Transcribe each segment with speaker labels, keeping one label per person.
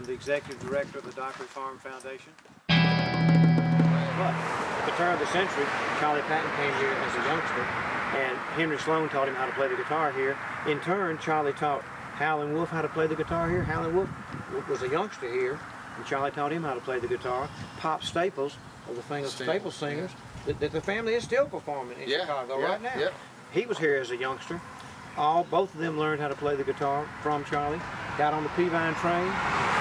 Speaker 1: I'm the executive director of the Dockery Farms Foundation. But at the turn of the century, Charley Patton came here as a youngster, and Henry Sloan taught him how to play the guitar here. In turn, Charley taught Howlin Wolf how to play the guitar here. Howlin Wolf was a youngster here, and Charley taught him how to play the guitar. Pop Staples was the famous Staples singers that the family is still performing in Chicago right now. He was here as a youngster. Both of them learned how to play the guitar from Charley, got on the Peavine train,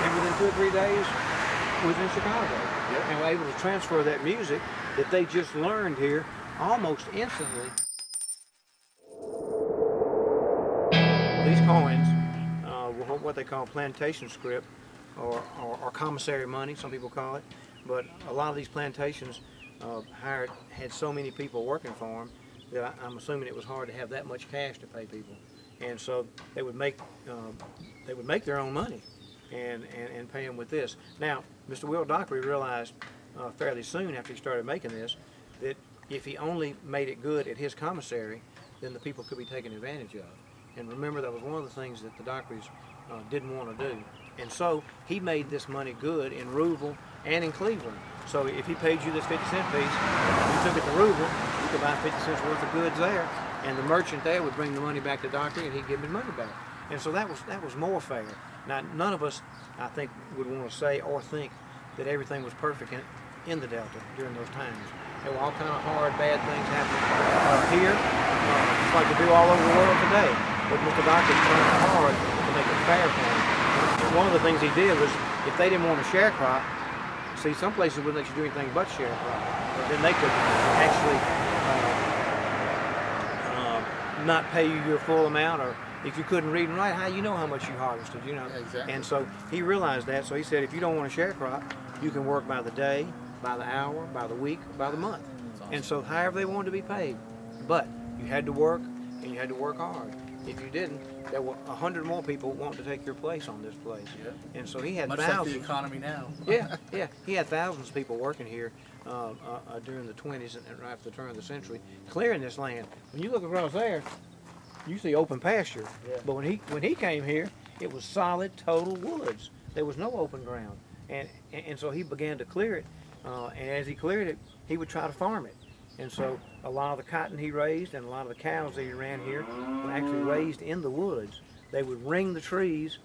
Speaker 1: and within 2 or 3 days was in Chicago. And were able to transfer that music that they just learned here almost instantly. These coins were what they call plantation scrip, or commissary money, some people call it. But a lot of these plantations had so many people working for them that I'm assuming it was hard to have that much cash to pay people, and so they would make their own money and pay them with this. Now, Mr. Will Dockery realized fairly soon after he started making this that if he only made it good at his commissary, then the people could be taken advantage of. And remember, that was one of the things that the Dockerys didn't want to do. And so he made this money good in Rouville and in Cleveland. So if he paid you this 50-cent piece, you took it to Rouville, you could buy 50 cents worth of goods there, and the merchant there would bring the money back to Dockery, and he'd give him money back. And so that was more fair. Now, none of us, I think, would want to say or think that everything was perfect in the Delta during those times. There were all kind of hard, bad things happening here, just like they do all over the world today. But Mr. Dockery tried hard to make it fair for them. And one of the things he did was, if they didn't want a sharecrop, see, some places wouldn't let you do anything but sharecrop. Then they could actually not pay you your full amount, or if you couldn't read and write, how you know how much you harvested, you know?
Speaker 2: Exactly.
Speaker 1: And so he realized that, so he said, if you don't want a sharecrop, you can work by the day, by the hour, by the week, by the month. Awesome. And so however they wanted to be paid. But you had to work, and you had to work hard. If you didn't, there were 100 more people wanting to take your place on this place. And so he had
Speaker 2: much
Speaker 1: thousands.
Speaker 2: Like the economy now.
Speaker 1: He had thousands of people working here during the 20s and right after the turn of the century, clearing this land. When you look across there, you see open pasture. But when he came here, it was solid, total woods. There was no open ground. And so he began to clear it. And as he cleared it, he would try to farm it. And so a lot of the cotton he raised and a lot of the cows that he ran here were actually raised in the woods. They would ring the trees,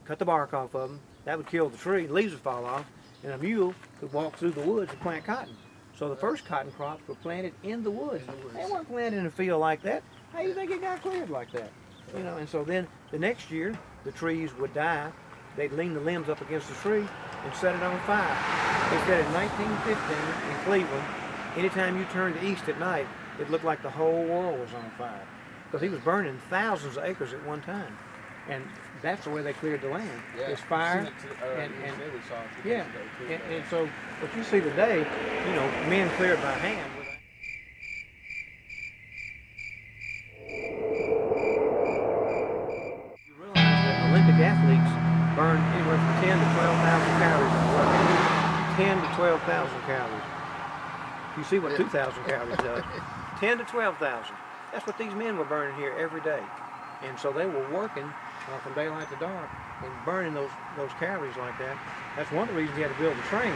Speaker 1: cut the bark off of them. That would kill the tree, the leaves would fall off, and a mule could walk through the woods and plant cotton. So the first cotton crops were planted in the woods. They weren't planted in a field like that. How do you think it got cleared like that? You know, and so then the next year, the trees would die. They'd lean the limbs up against the tree and set it on fire. They said in 1915 in Cleveland, anytime you turned east at night, it looked like the whole world was on fire. Because he was burning thousands of acres at one time. And that's the way they cleared the land. It's fire. And so what you see today, you know, men cleared by hand. You realize that Olympic athletes burn anywhere from 10 to 12,000 calories a day. 10 to 12,000 calories. You see what 2,000 calories does. 10 to 12,000. That's what these men were burning here every day. And so they were working from daylight to dark and burning those calories like that. That's one of the reasons he had to build the train.